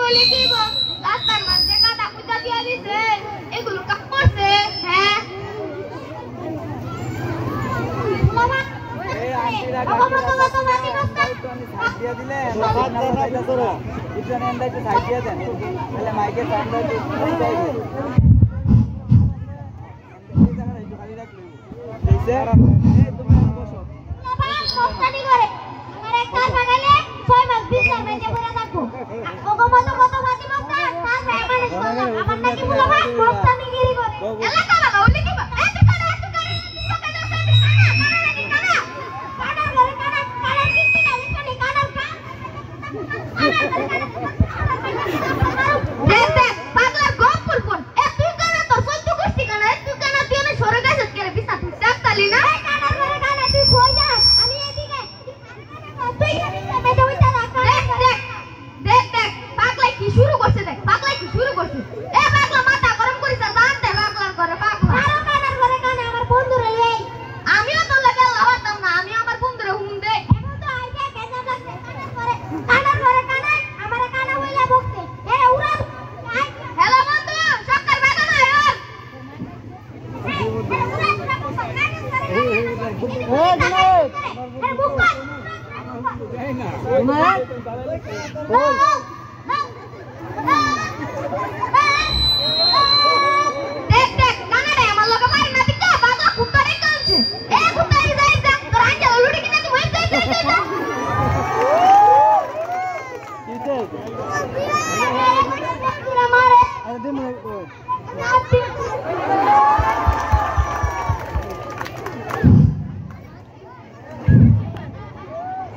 হলে কি গো রাস্তার মাঝে কাদা কুচা দিয়া দিছে এগুলো কাজ করছে হ্যাঁ বাবা এই আন্টি রাখা সাইড দিয়া দিলে বাদ দাও তোরা ইজনে এন্ডাইতে সাইড দিয়া দেন তাহলে মাইকে সাউন্ড দাও এই যাইবে এই জায়গা একটু খালি রাখলে এইছে এই তোমরা বসো বাবা সস্তানি করে আমার এক কাজ লাগাইলে 6 মাস 20 মাস বেঁচে পড়ে থাকবো ওগো মত বাতি বক্তা কাজ হয় মানুষ আমার নাকি বলা ভাই সস্তানি গিরি করে এলাকা লাগা ওলি কি